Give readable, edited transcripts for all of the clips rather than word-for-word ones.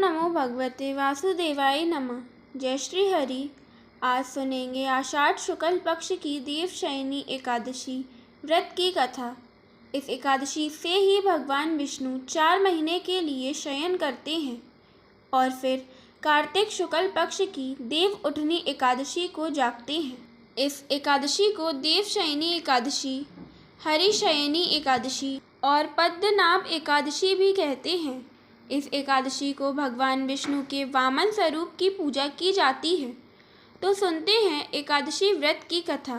नमो भगवते वासुदेवाय नमः। जय श्री हरि। आज सुनेंगे आषाढ़ शुक्ल पक्ष की देवशयनी एकादशी व्रत की कथा। इस एकादशी से ही भगवान विष्णु 4 महीने के लिए शयन करते हैं और फिर कार्तिक शुक्ल पक्ष की देव उठनी एकादशी को जागते हैं। इस एकादशी को देवशयनी एकादशी, हरिशयनी एकादशी और पद्मनाभ एकादशी भी कहते हैं। इस एकादशी को भगवान विष्णु के वामन स्वरूप की पूजा की जाती है। तो सुनते हैं एकादशी व्रत की कथा।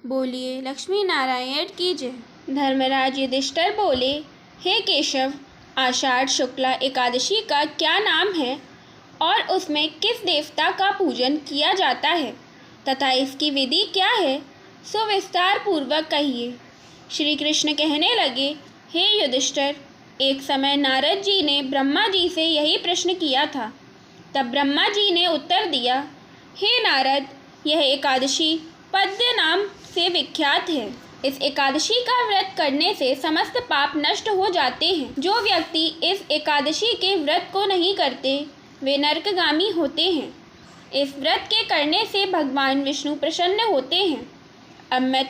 बोलिए लक्ष्मी नारायण की जय। धर्मराज युधिष्ठिर बोले, हे केशव, आषाढ़ शुक्ला एकादशी का क्या नाम है और उसमें किस देवता का पूजन किया जाता है तथा इसकी विधि क्या है, सो विस्तार पूर्वक कहिए। श्री कृष्ण कहने लगे, हे युधिष्ठिर, एक समय नारद जी ने ब्रह्मा जी से यही प्रश्न किया था। तब ब्रह्मा जी ने उत्तर दिया, हे नारद, यह एकादशी पद्य नाम से विख्यात है। इस एकादशी का व्रत करने से समस्त पाप नष्ट हो जाते हैं। जो व्यक्ति इस एकादशी के व्रत को नहीं करते वे नरकगामी होते हैं। इस व्रत के करने से भगवान विष्णु प्रसन्न होते हैं। अब मैं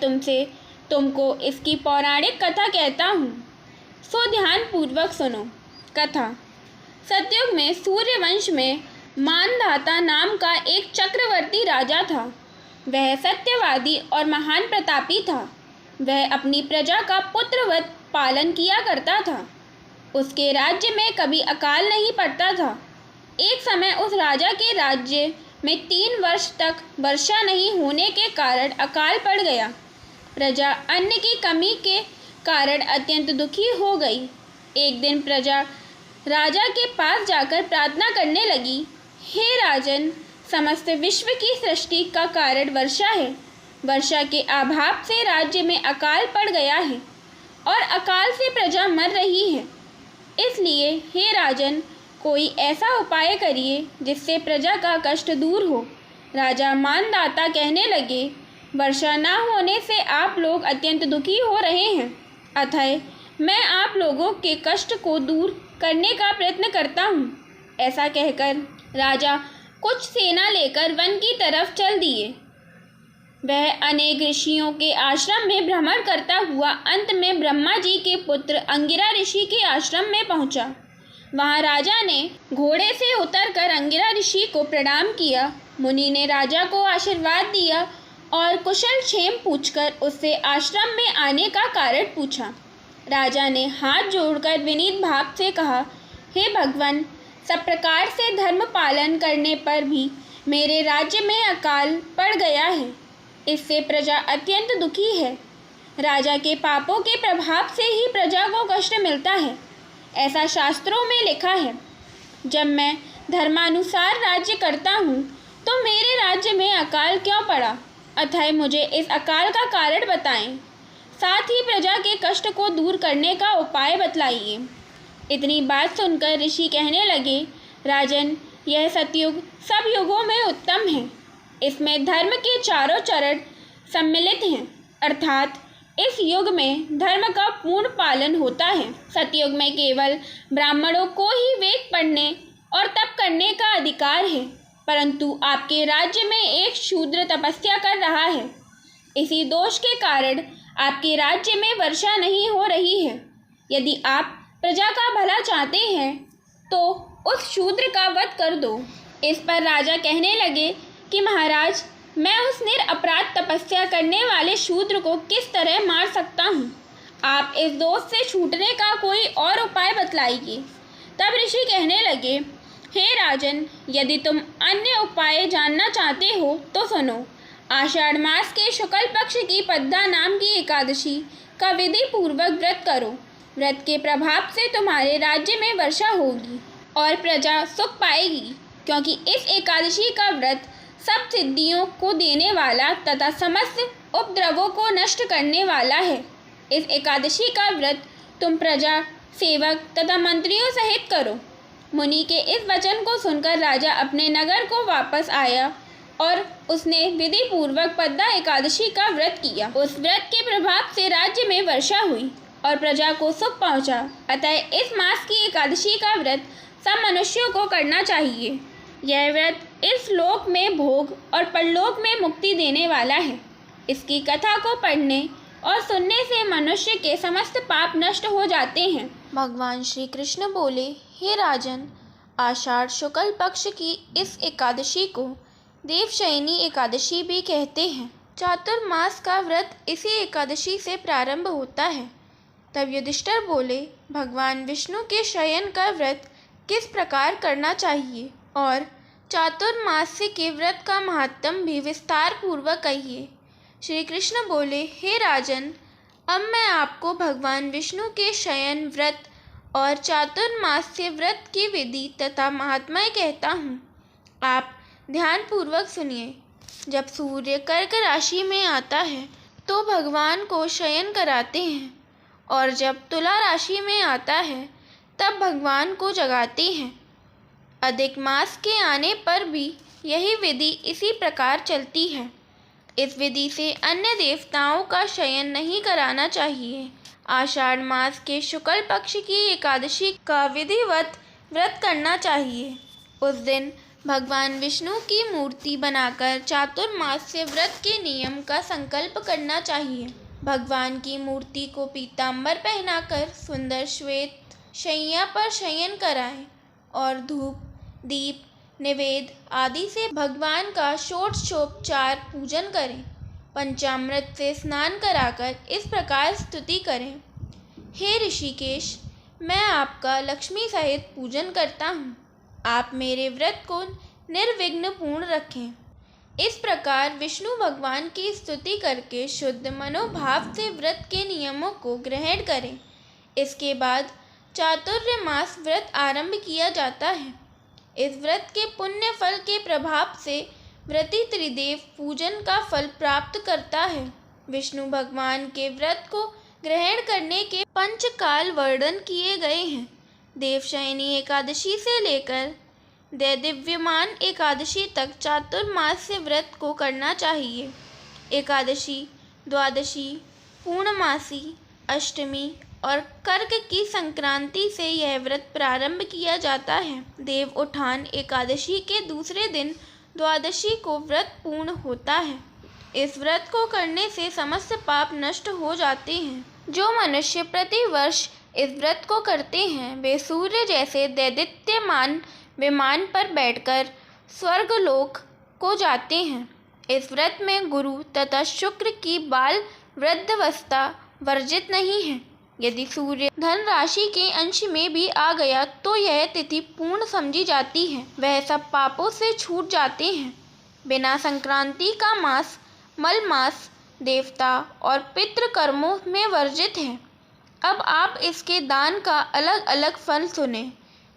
तुमको इसकी पौराणिक कथा कहता हूँ, सो ध्यान पूर्वक सुनो। कथा। सतयुग में सूर्यवंश में मानधाता नाम का एक चक्रवर्ती राजा था। वह सत्यवादी और महान प्रतापी था। वह अपनी प्रजा का पुत्रवत पालन किया करता था। उसके राज्य में कभी अकाल नहीं पड़ता था। एक समय उस राजा के राज्य में 3 वर्ष तक वर्षा नहीं होने के कारण अकाल पड़ गया। प्रजा अन्न की कमी के कारण अत्यंत दुखी हो गई। एक दिन प्रजा राजा के पास जाकर प्रार्थना करने लगी, हे राजन, समस्त विश्व की सृष्टि का कारण वर्षा है। वर्षा के अभाव से राज्य में अकाल पड़ गया है और अकाल से प्रजा मर रही है। इसलिए हे राजन, कोई ऐसा उपाय करिए जिससे प्रजा का कष्ट दूर हो। राजा मानदाता कहने लगे, वर्षा न होने से आप लोग अत्यंत दुखी हो रहे हैं, अतः मैं आप लोगों के कष्ट को दूर करने का प्रयत्न करता हूँ। ऐसा कहकर राजा कुछ सेना लेकर वन की तरफ चल दिए। वह अनेक ऋषियों के आश्रम में भ्रमण करता हुआ अंत में ब्रह्मा जी के पुत्र अंगिरा ऋषि के आश्रम में पहुँचा। वहाँ राजा ने घोड़े से उतरकर अंगिरा ऋषि को प्रणाम किया। मुनि ने राजा को आशीर्वाद दिया और कुशल क्षेम पूछकर उससे आश्रम में आने का कारण पूछा। राजा ने हाथ जोड़कर विनीत भाव से कहा, हे भगवान, सब प्रकार से धर्म पालन करने पर भी मेरे राज्य में अकाल पड़ गया है। इससे प्रजा अत्यंत दुखी है। राजा के पापों के प्रभाव से ही प्रजा को कष्ट मिलता है, ऐसा शास्त्रों में लिखा है। जब मैं धर्मानुसार राज्य करता हूँ तो मेरे राज्य में अकाल क्यों पड़ा, अतः मुझे इस अकाल का कारण बताएं। साथ ही प्रजा के कष्ट को दूर करने का उपाय बतलाइए। इतनी बात सुनकर ऋषि कहने लगे, राजन, यह सतयुग सब युगों में उत्तम है। इसमें धर्म के चारों चरण सम्मिलित हैं, अर्थात इस युग में धर्म का पूर्ण पालन होता है। सतयुग में केवल ब्राह्मणों को ही वेद पढ़ने और तप करने का अधिकार है, परंतु आपके राज्य में एक शूद्र तपस्या कर रहा है। इसी दोष के कारण आपके राज्य में वर्षा नहीं हो रही है। यदि आप प्रजा का भला चाहते हैं तो उस शूद्र का वध कर दो। इस पर राजा कहने लगे कि महाराज, मैं उस निरपराध तपस्या करने वाले शूद्र को किस तरह मार सकता हूँ। आप इस दोष से छूटने का कोई और उपाय बतलाइए। तब ऋषि कहने लगे, हे राजन, यदि तुम अन्य उपाय जानना चाहते हो तो सुनो। आषाढ़ मास के शुक्ल पक्ष की पद्मा नाम की एकादशी का विधि पूर्वक व्रत करो। व्रत के प्रभाव से तुम्हारे राज्य में वर्षा होगी और प्रजा सुख पाएगी, क्योंकि इस एकादशी का व्रत सब सिद्धियों को देने वाला तथा समस्त उपद्रवों को नष्ट करने वाला है। इस एकादशी का व्रत तुम प्रजा, सेवक तथा मंत्रियों सहित करो। मुनि के इस वचन को सुनकर राजा अपने नगर को वापस आया और उसने विधि पूर्वक पद्मा एकादशी का व्रत किया। उस व्रत के प्रभाव से राज्य में वर्षा हुई और प्रजा को सुख पहुंचा। अतः इस मास की एकादशी का व्रत सब मनुष्यों को करना चाहिए। यह व्रत इस लोक में भोग और परलोक में मुक्ति देने वाला है। इसकी कथा को पढ़ने और सुनने से मनुष्य के समस्त पाप नष्ट हो जाते हैं। भगवान श्री कृष्ण बोले, हे राजन, आषाढ़ शुक्ल पक्ष की इस एकादशी को देवशयनी एकादशी भी कहते हैं। चातुर्मास का व्रत इसी एकादशी से प्रारंभ होता है। तब युधिष्ठिर बोले, भगवान विष्णु के शयन का व्रत किस प्रकार करना चाहिए और चातुर्मास्य के व्रत का महात्म्य भी विस्तार पूर्वक कहिए। श्री कृष्ण बोले, हे राजन, अब मैं आपको भगवान विष्णु के शयन व्रत और चातुर्मास्य व्रत की विधि तथा महात्म्य कहता हूँ। आप ध्यानपूर्वक सुनिए। जब सूर्य कर्क राशि में आता है तो भगवान को शयन कराते हैं, और जब तुला राशि में आता है तब भगवान को जगाते हैं। अधिक मास के आने पर भी यही विधि इसी प्रकार चलती है। इस विधि से अन्य देवताओं का शयन नहीं कराना चाहिए। आषाढ़ मास के शुक्ल पक्ष की एकादशी का विधिवत व्रत करना चाहिए। उस दिन भगवान विष्णु की मूर्ति बनाकर चातुर्मास्य व्रत के नियम का संकल्प करना चाहिए। भगवान की मूर्ति को पीतांबर पहनाकर सुंदर श्वेत शैया पर शयन कराएं और धूप, दीप, निवेद आदि से भगवान का षोडशोपचार पूजन करें। पंचामृत से स्नान कराकर इस प्रकार स्तुति करें, हे ऋषिकेश, मैं आपका लक्ष्मी सहित पूजन करता हूँ। आप मेरे व्रत को निर्विघ्न पूर्ण रखें। इस प्रकार विष्णु भगवान की स्तुति करके शुद्ध मनोभाव से व्रत के नियमों को ग्रहण करें। इसके बाद चातुर्मास व्रत आरंभ किया जाता है। इस व्रत के पुण्य फल के प्रभाव से व्रती त्रिदेव पूजन का फल प्राप्त करता है। विष्णु भगवान के व्रत को ग्रहण करने के पंचकाल वर्णन किए गए हैं। देवशयनी एकादशी से लेकर दैदिव्यमान एकादशी तक चातुर्मास्य व्रत को करना चाहिए। एकादशी, द्वादशी, पूर्णमासी, अष्टमी और कर्क की संक्रांति से यह व्रत प्रारंभ किया जाता है। देव उठान एकादशी के दूसरे दिन द्वादशी को व्रत पूर्ण होता है। इस व्रत को करने से समस्त पाप नष्ट हो जाते हैं। जो मनुष्य प्रति वर्ष इस व्रत को करते हैं वे सूर्य जैसे दैदिप्यमान विमान पर बैठकर स्वर्गलोक को जाते हैं। इस व्रत में गुरु तथा शुक्र की बाल वृद्धावस्था वर्जित नहीं है। यदि सूर्य धन राशि के अंश में भी आ गया तो यह तिथि पूर्ण समझी जाती है। वह सब पापों से छूट जाते हैं। बिना संक्रांति का मास मल मास देवता और पितृ कर्मों में वर्जित है। अब आप इसके दान का अलग अलग फल सुने।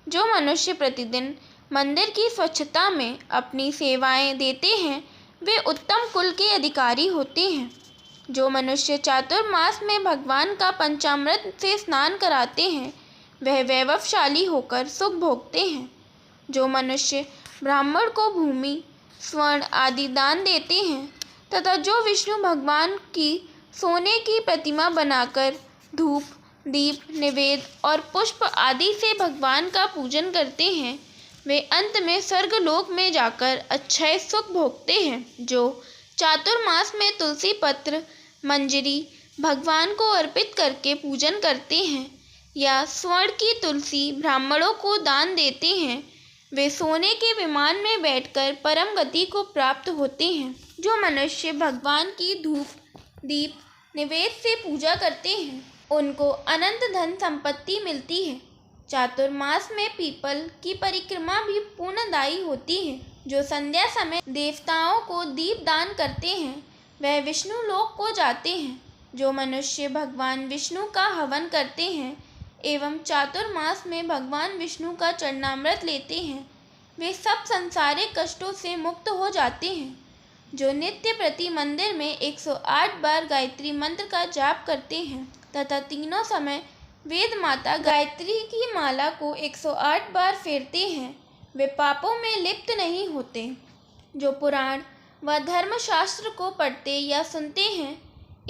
जो मनुष्य प्रतिदिन मंदिर की स्वच्छता में अपनी सेवाएं देते हैं वे उत्तम कुल के अधिकारी होते हैं। जो मनुष्य चातुर्मास में भगवान का पंचामृत से स्नान कराते हैं वह वैभवशाली होकर सुख भोगते हैं। जो मनुष्य ब्राह्मण को भूमि, स्वर्ण आदि दान देते हैं तथा जो विष्णु भगवान की सोने की प्रतिमा बनाकर धूप, दीप, निवेद और पुष्प आदि से भगवान का पूजन करते हैं वे अंत में स्वर्गलोक में जाकर अक्षय सुख भोगते हैं। जो चातुर्मास में तुलसी पत्र, मंजरी भगवान को अर्पित करके पूजन करते हैं या स्वर्ण की तुलसी ब्राह्मणों को दान देते हैं वे सोने के विमान में बैठकर परम गति को प्राप्त होते हैं। जो मनुष्य भगवान की धूप, दीप, निवेद से पूजा करते हैं उनको अनंत धन संपत्ति मिलती है। चातुर्मास में पीपल की परिक्रमा भी पुण्यदायी होती है। जो संध्या समय देवताओं को दीप दान करते हैं वह विष्णु लोक को जाते हैं। जो मनुष्य भगवान विष्णु का हवन करते हैं एवं चातुर्मास में भगवान विष्णु का चरणामृत लेते हैं वे सब सांसारिक कष्टों से मुक्त हो जाते हैं। जो नित्य प्रति मंदिर में 108 बार गायत्री मंत्र का जाप करते हैं तथा तीनों समय वेद माता गायत्री की माला को 108 बार फेरते हैं वे पापों में लिप्त नहीं होते। जो पुराण व धर्मशास्त्र को पढ़ते या सुनते हैं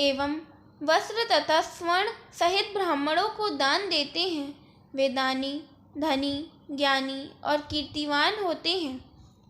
एवं वस्त्र तथा स्वर्ण सहित ब्राह्मणों को दान देते हैं वे दानी, धनी, ज्ञानी और कीर्तिवान होते हैं।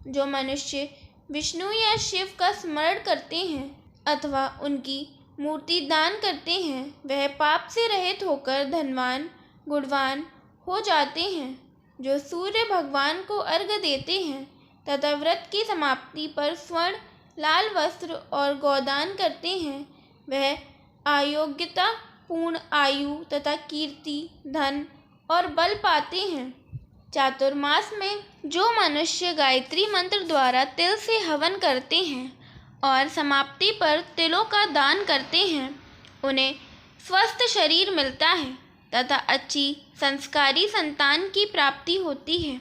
जो मनुष्य विष्णु या शिव का स्मरण करते हैं अथवा उनकी मूर्ति दान करते हैं, वह पाप से रहित होकर धनवान गुणवान हो जाते हैं। जो सूर्य भगवान को अर्घ्य देते हैं तथा व्रत की समाप्ति पर स्वर्ण लाल वस्त्र और गोदान करते हैं, वह अयोग्यता पूर्ण आयु तथा कीर्ति धन और बल पाते हैं। चातुर्मास में जो मनुष्य गायत्री मंत्र द्वारा तिल से हवन करते हैं और समाप्ति पर तिलों का दान करते हैं, उन्हें स्वस्थ शरीर मिलता है तथा अच्छी संस्कारी संतान की प्राप्ति होती है।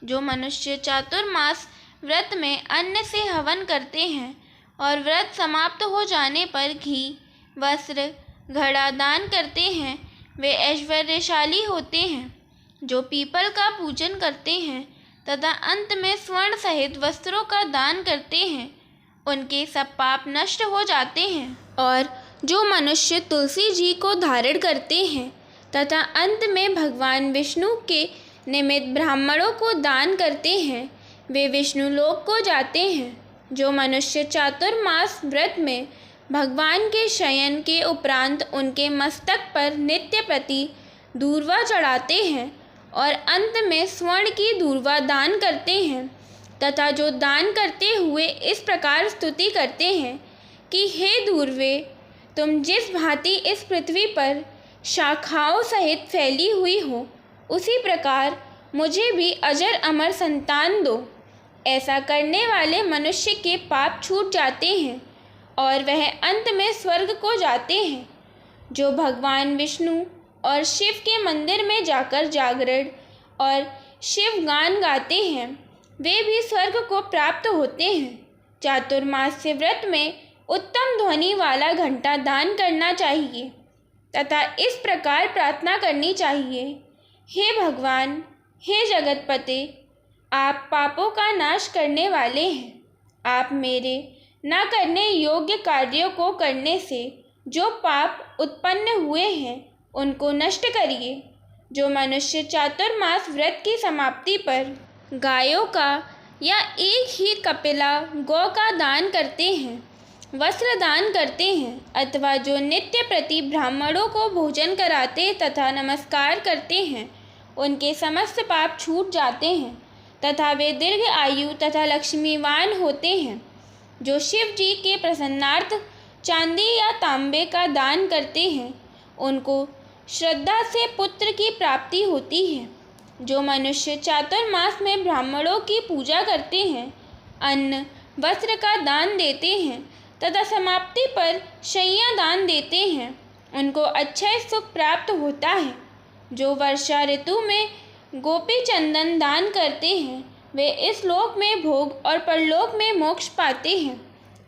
जो मनुष्य चातुर्मास व्रत में अन्न से हवन करते हैं और व्रत समाप्त हो जाने पर घी वस्त्र घड़ा दान करते हैं, वे ऐश्वर्यशाली होते हैं। जो पीपल का पूजन करते हैं तथा अंत में स्वर्ण सहित वस्त्रों का दान करते हैं, उनके सब पाप नष्ट हो जाते हैं। और जो मनुष्य तुलसी जी को धारण करते हैं तथा अंत में भगवान विष्णु के निमित्त ब्राह्मणों को दान करते हैं, वे विष्णु लोक को जाते हैं। जो मनुष्य चातुर्मास व्रत में भगवान के शयन के उपरांत उनके मस्तक पर नित्य प्रति दूर्वा चढ़ाते हैं और अंत में स्वर्ण की दूर्वा दान करते हैं तथा जो दान करते हुए इस प्रकार स्तुति करते हैं कि हे दूर्वे, तुम जिस भांति इस पृथ्वी पर शाखाओं सहित फैली हुई हो, उसी प्रकार मुझे भी अजर अमर संतान दो। ऐसा करने वाले मनुष्य के पाप छूट जाते हैं और वह अंत में स्वर्ग को जाते हैं। जो भगवान विष्णु और शिव के मंदिर में जाकर जागरण और शिव गान गाते हैं, वे भी स्वर्ग को प्राप्त होते हैं। चातुर्मास्य व्रत में उत्तम ध्वनि वाला घंटा दान करना चाहिए तथा इस प्रकार प्रार्थना करनी चाहिए, हे भगवान, हे जगतपते, आप पापों का नाश करने वाले हैं। आप मेरे न करने योग्य कार्यों को करने से जो पाप उत्पन्न हुए हैं, उनको नष्ट करिए। जो मनुष्य चातुर्मास व्रत की समाप्ति पर गायों का या एक ही कपिला गौ का दान करते हैं, वस्त्र दान करते हैं अथवा जो नित्य प्रति ब्राह्मणों को भोजन कराते तथा नमस्कार करते हैं, उनके समस्त पाप छूट जाते हैं तथा वे दीर्घ आयु तथा लक्ष्मीवान होते हैं। जो शिव जी के प्रसन्नार्थ चांदी या तांबे का दान करते हैं, उनको श्रद्धा से पुत्र की प्राप्ति होती है। जो मनुष्य चातुर्मास में ब्राह्मणों की पूजा करते हैं, अन्न वस्त्र का दान देते हैं तथा समाप्ति पर शैया दान देते हैं, उनको अक्षय सुख प्राप्त होता है। जो वर्षा ऋतु में गोपी चंदन दान करते हैं, वे इस लोक में भोग और परलोक में मोक्ष पाते हैं।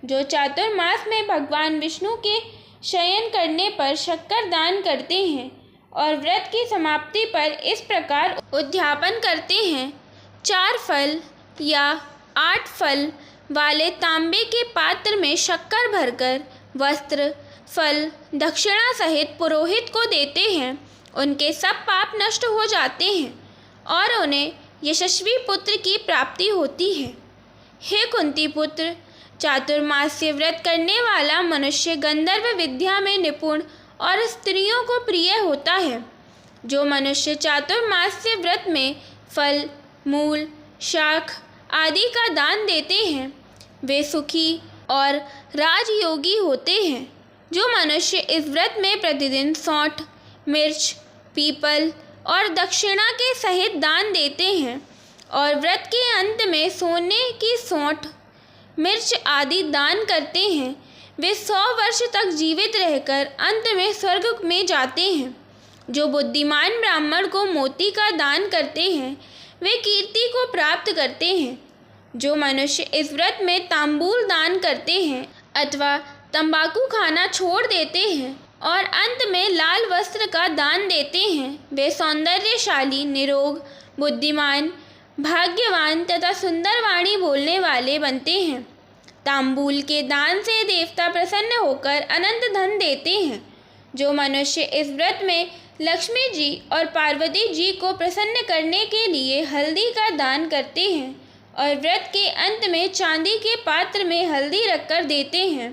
जो चातुर्मास में भगवान विष्णु के शयन करने पर शक्कर दान करते हैं और व्रत की समाप्ति पर इस प्रकार उद्यापन करते हैं, 4 फल या 8 फल वाले तांबे के पात्र में शक्कर भरकर वस्त्र फल दक्षिणा सहित पुरोहित को देते हैं, उनके सब पाप नष्ट हो जाते हैं और उन्हें यशस्वी पुत्र की प्राप्ति होती है। हे कुंती पुत्र, चातुर्मास्य व्रत करने वाला मनुष्य गंधर्व विद्या में निपुण और स्त्रियों को प्रिय होता है। जो मनुष्य चातुर्मास्य व्रत में फल मूल शाख आदि का दान देते हैं, वे सुखी और राजयोगी होते हैं। जो मनुष्य इस व्रत में प्रतिदिन सौंठ मिर्च पीपल और दक्षिणा के सहित दान देते हैं और व्रत के अंत में सोने की सौंठ मिर्च आदि दान करते हैं, वे 100 वर्ष तक जीवित रहकर अंत में स्वर्ग में जाते हैं। जो बुद्धिमान ब्राह्मण को मोती का दान करते हैं, वे कीर्ति को प्राप्त करते हैं। जो मनुष्य इस व्रत में तांबूल दान करते हैं अथवा तंबाकू खाना छोड़ देते हैं और अंत में लाल वस्त्र का दान देते हैं, वे सौंदर्यशाली निरोग बुद्धिमान भाग्यवान तथा सुंदर वाणी बोलने वाले बनते हैं। तांबूल के दान से देवता प्रसन्न होकर अनंत धन देते हैं। जो मनुष्य इस व्रत में लक्ष्मी जी और पार्वती जी को प्रसन्न करने के लिए हल्दी का दान करते हैं और व्रत के अंत में चांदी के पात्र में हल्दी रखकर देते हैं।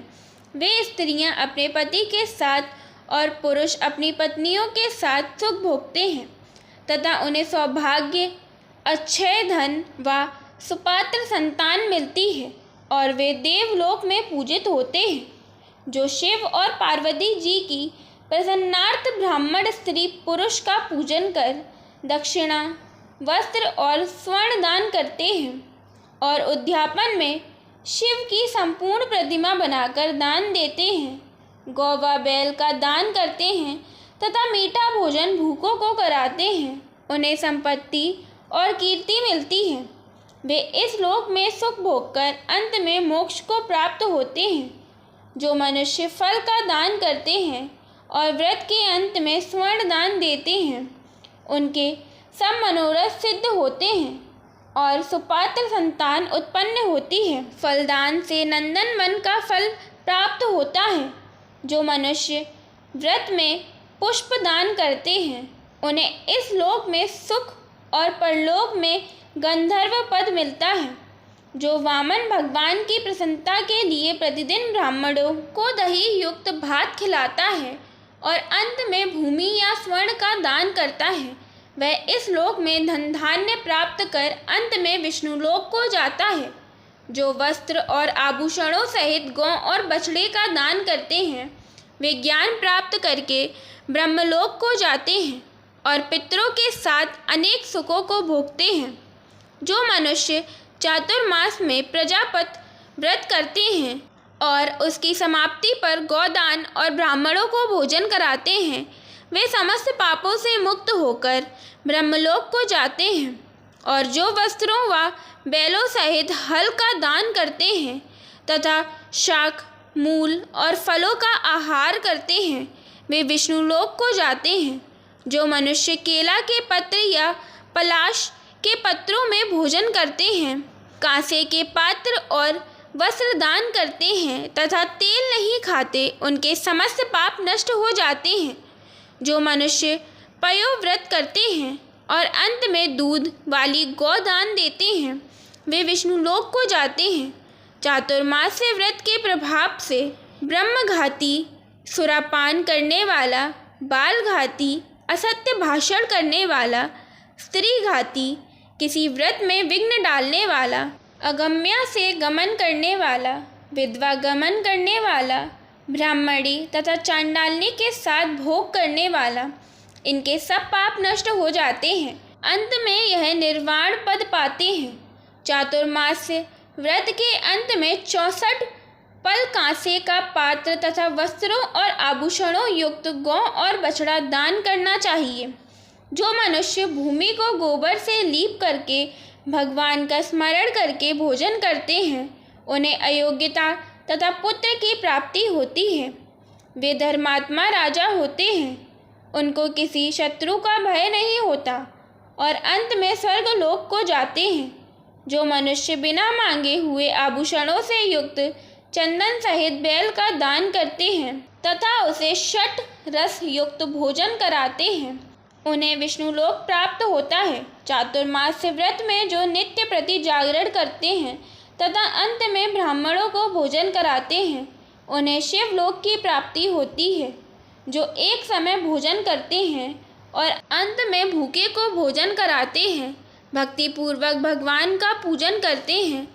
वे स्त्रियां अपने पति के साथ और पुरुष अपनी पत्नियों के साथ सुख भोगते हैं तथा उन्हें सौभाग्य, अक्षय धन व सुपात्र संतान मिलती है और वे देवलोक में पूजित होते हैं। जो शिव और पार्वती जी की प्रसन्नार्थ ब्राह्मण स्त्री पुरुष का पूजन कर दक्षिणा, वस्त्र और स्वर्ण दान करते हैं और उद्यापन में शिव की संपूर्ण प्रतिमा बनाकर दान देते हैं, गौ व बैल का दान करते हैं तथा मीठा भोजन भूखों को कराते हैं, उन्हें संपत्ति और कीर्ति मिलती है। वे इस लोक में सुख भोगकर अंत में मोक्ष को प्राप्त होते हैं। जो मनुष्य फल का दान करते हैं और व्रत के अंत में स्वर्ण दान देते हैं, उनके सब मनोरथ सिद्ध होते हैं और सुपात्र संतान उत्पन्न होती है। फलदान से नंदन वन का फल प्राप्त होता है। जो मनुष्य व्रत में पुष्प दान करते हैं, उन्हें इस लोक में सुख और परलोक में गंधर्व पद मिलता है। जो वामन भगवान की प्रसन्नता के लिए प्रतिदिन ब्राह्मणों को दही युक्त भात खिलाता है और अंत में भूमि या स्वर्ण का दान करता है, वह इस लोक में धन धान्य प्राप्त कर अंत में विष्णु लोक को जाता है। जो वस्त्र और आभूषणों सहित गौ और बछड़े का दान करते हैं, वे ज्ञान प्राप्त करके ब्रह्मलोक को जाते हैं और पितरों के साथ अनेक सुखों को भोगते हैं। जो मनुष्य चातुर्मास में प्रजापत व्रत करते हैं और उसकी समाप्ति पर गौदान और ब्राह्मणों को भोजन कराते हैं, वे समस्त पापों से मुक्त होकर ब्रह्मलोक को जाते हैं। और जो वस्त्रों व बैलों सहित हल का दान करते हैं तथा शाक, मूल और फलों का आहार करते हैं, वे विष्णु लोक को जाते हैं। जो मनुष्य केला के पत्र या पलाश के पत्रों में भोजन करते हैं, कांसे के पात्र और वस्त्र दान करते हैं तथा तेल नहीं खाते, उनके समस्त पाप नष्ट हो जाते हैं। जो मनुष्य पयोव्रत करते हैं और अंत में दूध वाली गौ दान देते हैं, वे विष्णु लोक को जाते हैं। चातुर्मास्य व्रत के प्रभाव से ब्रह्मघाती, सुरापान करने वाला, बालघाती, असत्य भाषण करने वाला, स्त्रीघाती, किसी व्रत में विघ्न डालने वाला, अगम्या से गमन करने वाला, विधवा गमन करने वाला, ब्राह्मणी तथा चांडालनी के साथ भोग करने वाला, इनके सब पाप नष्ट हो जाते हैं। अंत में यह निर्वाण पद पाते हैं। चातुर्मास्य व्रत के अंत में 64 पल कांसे का पात्र तथा वस्त्रों और आभूषणों युक्त गौ और बछड़ा दान करना चाहिए। जो मनुष्य भूमि को गोबर से लीप करके भगवान का स्मरण करके भोजन करते हैं, उन्हें अयोग्यता तथा पुत्र की प्राप्ति होती है। वे धर्मात्मा राजा होते हैं, उनको किसी शत्रु का भय नहीं होता और अंत में स्वर्गलोक को जाते हैं। जो मनुष्य बिना मांगे हुए आभूषणों से युक्त चंदन सहित बैल का दान करते हैं तथा उसे षट रस युक्त भोजन कराते हैं, उन्हें विष्णु लोक प्राप्त होता है। चातुर्मास्य व्रत में जो नित्य प्रति जागरण करते हैं तथा अंत में ब्राह्मणों को भोजन कराते हैं, उन्हें शिवलोक की प्राप्ति होती है। जो एक समय भोजन करते हैं और अंत में भूखे को भोजन कराते हैं, भक्तिपूर्वक भगवान का पूजन करते हैं,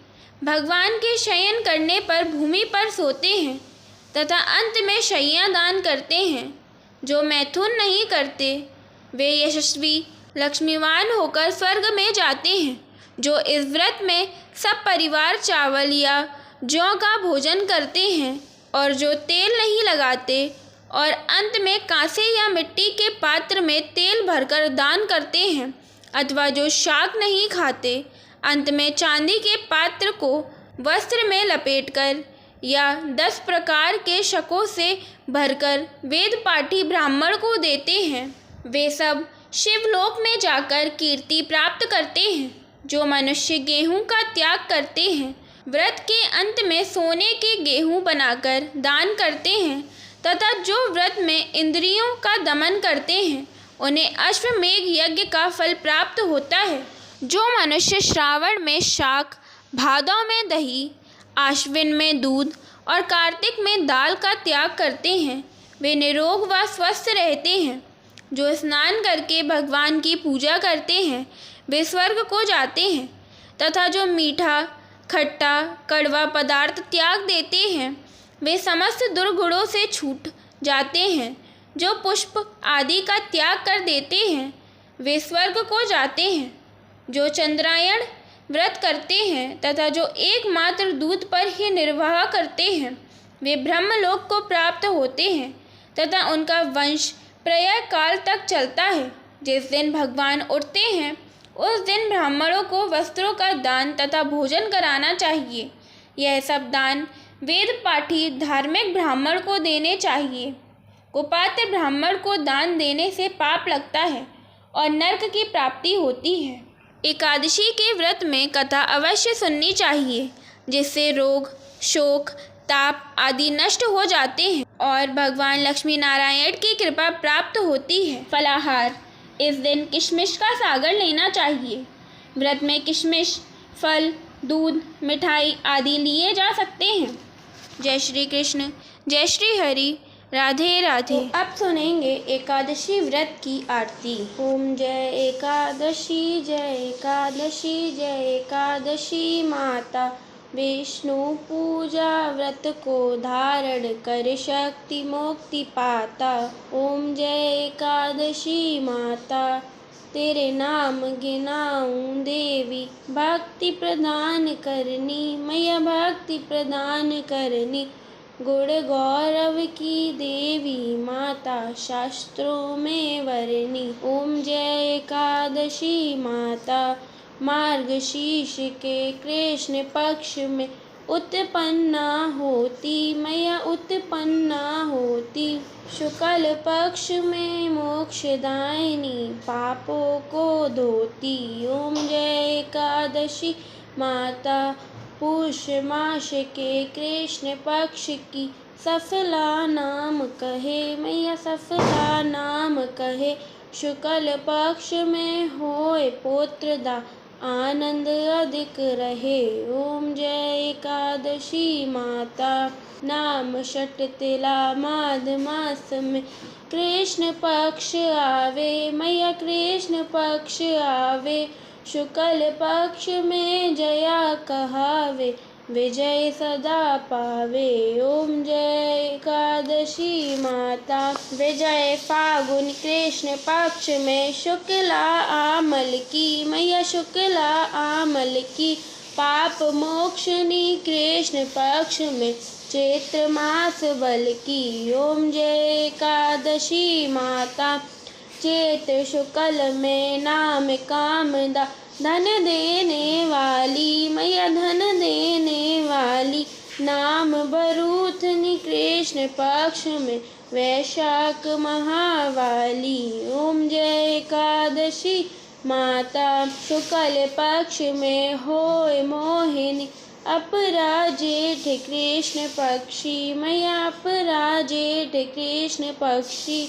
भगवान के शयन करने पर भूमि पर सोते हैं तथा अंत में शैया दान करते हैं। जो मैथुन नहीं करते, वे यशस्वी लक्ष्मीवान होकर स्वर्ग में जाते हैं। जो इस व्रत में सब परिवार चावल या जौ का भोजन करते हैं और जो तेल नहीं लगाते और अंत में कांसे या मिट्टी के पात्र में तेल भरकर दान करते हैं, अथवा जो शाक नहीं खाते, अंत में चांदी के पात्र को वस्त्र में लपेटकर या 10 प्रकार के शकों से भरकर वेद पाठी ब्राह्मण को देते हैं, वे सब शिवलोक में जाकर कीर्ति प्राप्त करते हैं। जो मनुष्य गेहूं का त्याग करते हैं, व्रत के अंत में सोने के गेहूं बनाकर दान करते हैं तथा जो व्रत में इंद्रियों का दमन करते हैं उन्हें अश्वमेध यज्ञ का फल प्राप्त होता है। जो मनुष्य श्रावण में शाक, भादौ में दही, आश्विन में दूध और कार्तिक में दाल का त्याग करते हैं वे निरोग व स्वस्थ रहते हैं। जो स्नान करके भगवान की पूजा करते हैं वे स्वर्ग को जाते हैं तथा जो मीठा, खट्टा, कड़वा पदार्थ त्याग देते हैं वे समस्त दुर्गुणों से छूट जाते हैं। जो पुष्प आदि का त्याग कर देते हैं वे स्वर्ग को जाते हैं। जो चंद्रायण व्रत करते हैं तथा जो एकमात्र दूध पर ही निर्वाह करते हैं वे ब्रह्मलोक को प्राप्त होते हैं तथा उनका वंश प्रलय काल तक चलता है। जिस दिन भगवान उठते हैं उस दिन ब्राह्मणों को वस्त्रों का दान तथा भोजन कराना चाहिए। यह सब दान वेद पाठी धार्मिक ब्राह्मण को देने चाहिए। कुपात्र ब्राह्मण को दान देने से पाप लगता है और नरक की प्राप्ति होती है। एकादशी के व्रत में कथा अवश्य सुननी चाहिए जिससे रोग, शोक, ताप आदि नष्ट हो जाते हैं और भगवान लक्ष्मी नारायण की कृपा प्राप्त होती है। फलाहार, इस दिन किशमिश का सागर लेना चाहिए। व्रत में किशमिश, फल, दूध, मिठाई आदि लिए जा सकते हैं। जय श्री कृष्ण, जय श्री हरि, राधे राधे। तो अब सुनेंगे एकादशी व्रत की आरती। ओम जय एकादशी, जय एकादशी, जय एकादशी माता। विष्णु पूजा व्रत को धारण कर शक्ति मुक्ति पाता। ओम जय एकादशी माता, तेरे नाम गिनाऊं देवी, भक्ति प्रदान करनी मैया, भक्ति प्रदान करनी। गुण गौरव की देवी माता, शास्त्रों में वरनी। ओम जय एकादशी माता, मार्गशीर्ष के कृष्ण पक्ष में उत्पन्ना होती मैया, उत्पन्ना होती। शुक्ल पक्ष में मोक्षदायिनी, पापों को धोती। ओम जय एकादशी माता, पुष मास के कृष्ण पक्ष की सफला नाम कहे मैया, सफला नाम कहे। शुक्ल पक्ष में होए पुत्रदा, आनंद अधिक रहे। ओम जय एकादशी माता, नाम षट तिला माघ मास में कृष्ण पक्ष आवे मैया, कृष्ण पक्ष आवे। शुक्ल पक्ष में जया कहावे, विजय सदा पावे। ओम जय एकादशी माता, विजय फागुन कृष्ण पक्ष में शुक्ला आमल की मैया, शुक्ला आमल की। पाप मोक्षनी कृष्ण पक्ष में चैत्र मास बल की। ओम जय एकादशी माता, चैत्र शुक्ल में नाम कामदा, धन देने वाली मैया, धन देने वाली। नाम बरूथनी कृष्ण पक्ष में वैशाख महावाली। ओम जय एकादशी माता, शुक्ल पक्ष में होए मोहिनी, अपराजेठ कृष्ण पक्षी मैया, अपराजेठ कृष्ण पक्षी।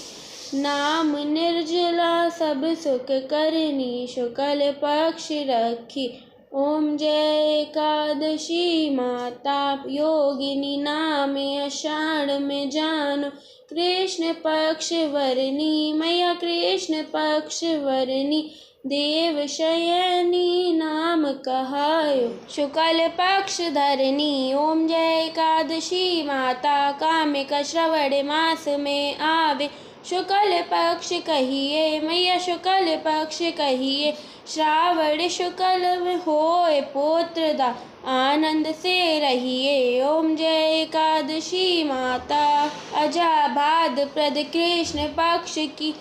नाम निर्जला सब सुख करनी, शुक्ल पक्ष रखी। ओम जय एकादशी माता, योगिनी नाम आषाढ़ में जानो, कृष्ण पक्ष वरनी मैया, कृष्ण पक्ष वरनी। देव शयनी नाम कहायो, शुक्ल पक्ष धरनी। ओम जय एकादशी माता, कामिक श्रवण मास में आवे, शुक्ल पक्ष कहिए मैया, शुक्ल पक्ष कहिए। श्रावण शुक्ल में होए पुत्रदा, आनंद से रहिए। ओम जय एकादशी माता, अजाभाद प्रद कृष्ण पक्ष की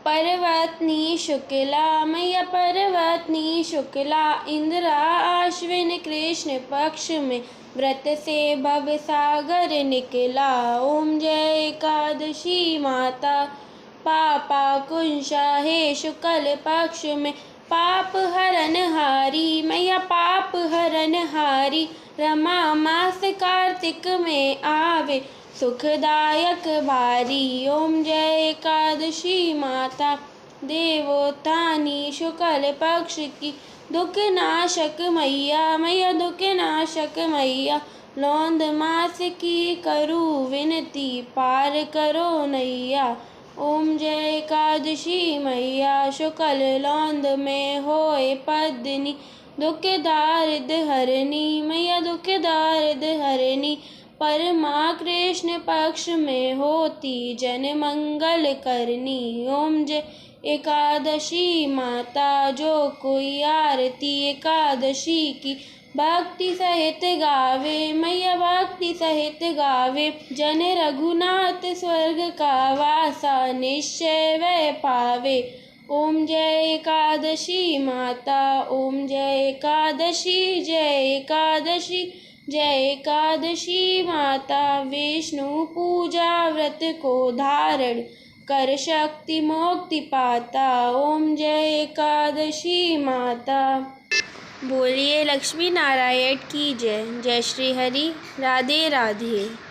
पर्वतनी शुक्ला मैया, पर्वतनी शुक्ला। इंद्रा आश्विन कृष्ण पक्ष में व्रत से भव सागर निकला। ओम जय एकादशी माता, पापा कुंशा है शुक्ल पक्ष में, पाप हरन हारी मैया, पाप हरन हारी। रमा मास कार्तिक में आवे, सुखदायक भारी। ओम जय एकादशी माता देवोत्थानी शुक्ल पक्ष की दुख नाशक मैया, मैया दुख नाशक मैया। लौंद मास की करू विनती पार करो नैया। ओम जय एकादशी मैया शुक्ल लौंद में होए पद्मिनी। दुख दारिद हरनी मैया दुख दारिद हरनी। परमा कृष्ण पक्ष में होती जन मंगल करनी। ओम जय एकादशी माता जो कोई आरती एकादशी की भक्ति सहित गावे, मैया भक्ति सहित गावे। जन रघुनाथ स्वर्ग का वासा निश्चय वह पावे। ओम जय एकादशी माता ओम जय एकादशी जय एकादशी जय एकादशी माता। विष्णु पूजा व्रत को धारण कर शक्ति मुक्ति पाता। ओम जय एकादशी माता। बोलिए लक्ष्मी नारायण की जय। जय श्री हरि। राधे राधे।